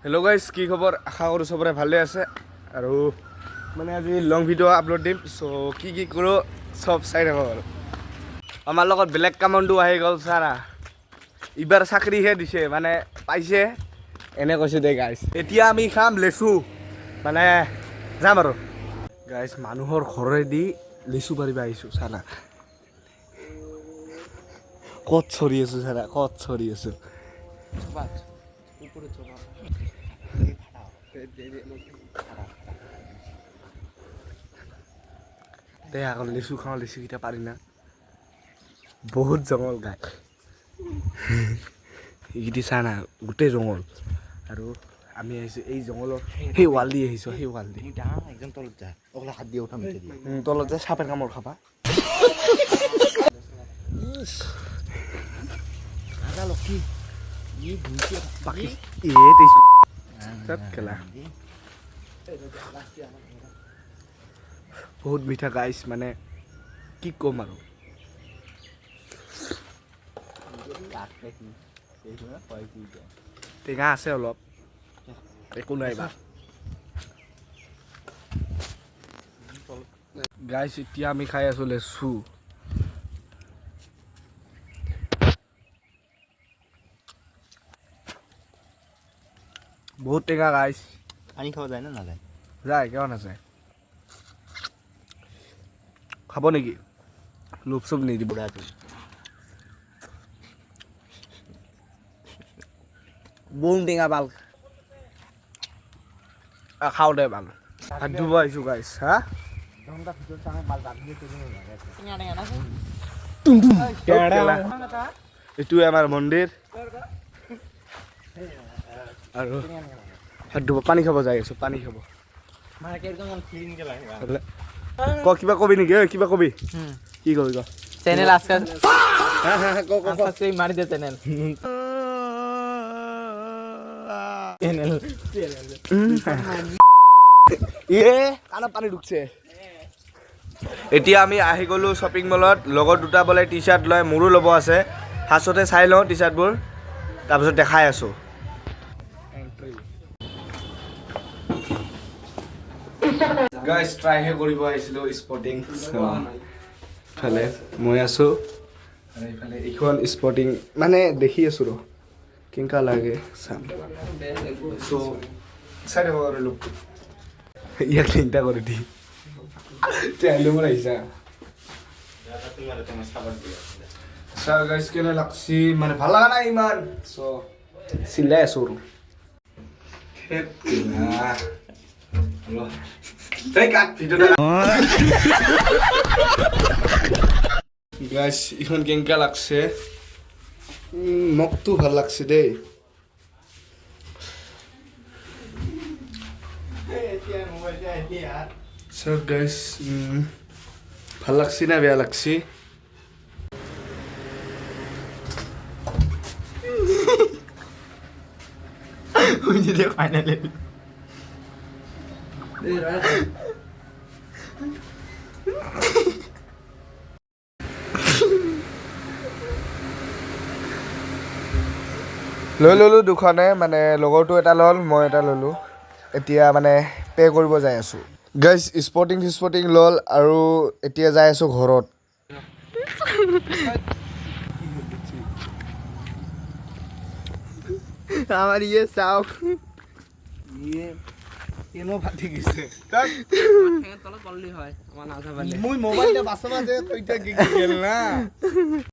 Hello' guys, কি খবৰ? আশা কৰোঁ চবৰে ভালে আছে আৰু মানে আজি লং ভিডিঅ' আপলোড দিম। চ' কি কৰোঁ চব চাই থাকোঁ আৰু আমাৰ লগত বেলেগ কামটো আহি গ'ল চাৰা। এইবাৰ চাকৰিহে দিছে, মানে পাইছে এনে কৈছে দে গাইজ। এতিয়া আমি খাম লেচু, মানে যাম আৰু গাইজ মানুহৰ ঘৰেদি লেচু পাৰিব আহিছোঁ চাৰা। ক'ত চৰি আছোঁ চাৰা, ক'ত চৰি আছোঁ। দে আকৌ লিচু খাওঁ, লিচুকেইটা পাৰি না। বহুত জংঘল গাই এইকেইটি চা না, গোটেই জংঘল। আৰু আমি আহিছোঁ এই জংঘলৰ সেই ৱাল দি আহিছোঁ, সেই ৱাল দি একদম তলত যা, অকলে হাত দি উঠাম তলত যায় সাপে কামোৰ খাবা। বহুত মিঠা গাইছ, মানে কি ক'ম আৰু। টেঙা আছে অলপ, একো নাই বা গাইছ। এতিয়া আমি খাই আছোঁ লেচু। বহুত টেঙা গাইছ। পানী খাব যায় না নাযায়? যায়, কিয় নাযায়। খাব নেকি? লোভ চোভ নিদিব। বোম টেঙা বাল খাওঁ দে বাল। হাত ধুব আহিছোঁ গাইছ। হা এইটোৱে আমাৰ মন্দিৰ আৰু হাত ধুব, পানী খাব যাই আছোঁ, পানী খাব। ক কিবা কবি নেকি? কিবা কবি? কি কবি ক? चैनल आजकल मार दे चैनल কাণত পানী ঢুকছে। এতিয়া আমি আহি গ'লোঁ শ্বপিং মলত। লগৰ দুটা বোলে টি চাৰ্ট লয়, মোৰো ল'ব আছে। ফাৰ্ষ্টতে চাই লওঁ টি চাৰ্টবোৰ, তাৰপিছত দেখাই আছোঁ। গাইছ ট্ৰাইহে কৰিব আহিছিলোঁ স্পৰ্টিং। ইফালে মই আছোঁ আৰু এইফালে এইখন স্পৰ্টিং মানে দেখি আছোঁ ৰ কেনেকা লাগে চাম। চ' চাই থাকোঁ আৰু লোকটো ইয়াক চিন্তা কৰি দি মোৰ আহিছা চাৰ গাইছ কেনে লাগছি, মানে ভাল লগা নাই ইমান। চ' চিলাই আছোঁ আৰু গাইছ এইখন কেনেকা লাগছে। মোকতো ভাল লাগছে দেই। চব গাইছ ভাল লাগছি না বেয়া লাগছি? फाइनली লৈ ল'লোঁ দুখনে, মানে লগৰটো এটা ল'ল, মই এটা ল'লোঁ। এতিয়া মানে পে' কৰিব যাই আছোঁ গাইছ। স্পৰ্টিং ল'ল আৰু এতিয়া যাই আছোঁ ঘৰত। আমাৰ ये साउक কেনো ফাটি গৈছে। তলত পড়লি হয় আমাৰ না মই মোবাইলটা বাসা মাঝে তুইটা গেল না।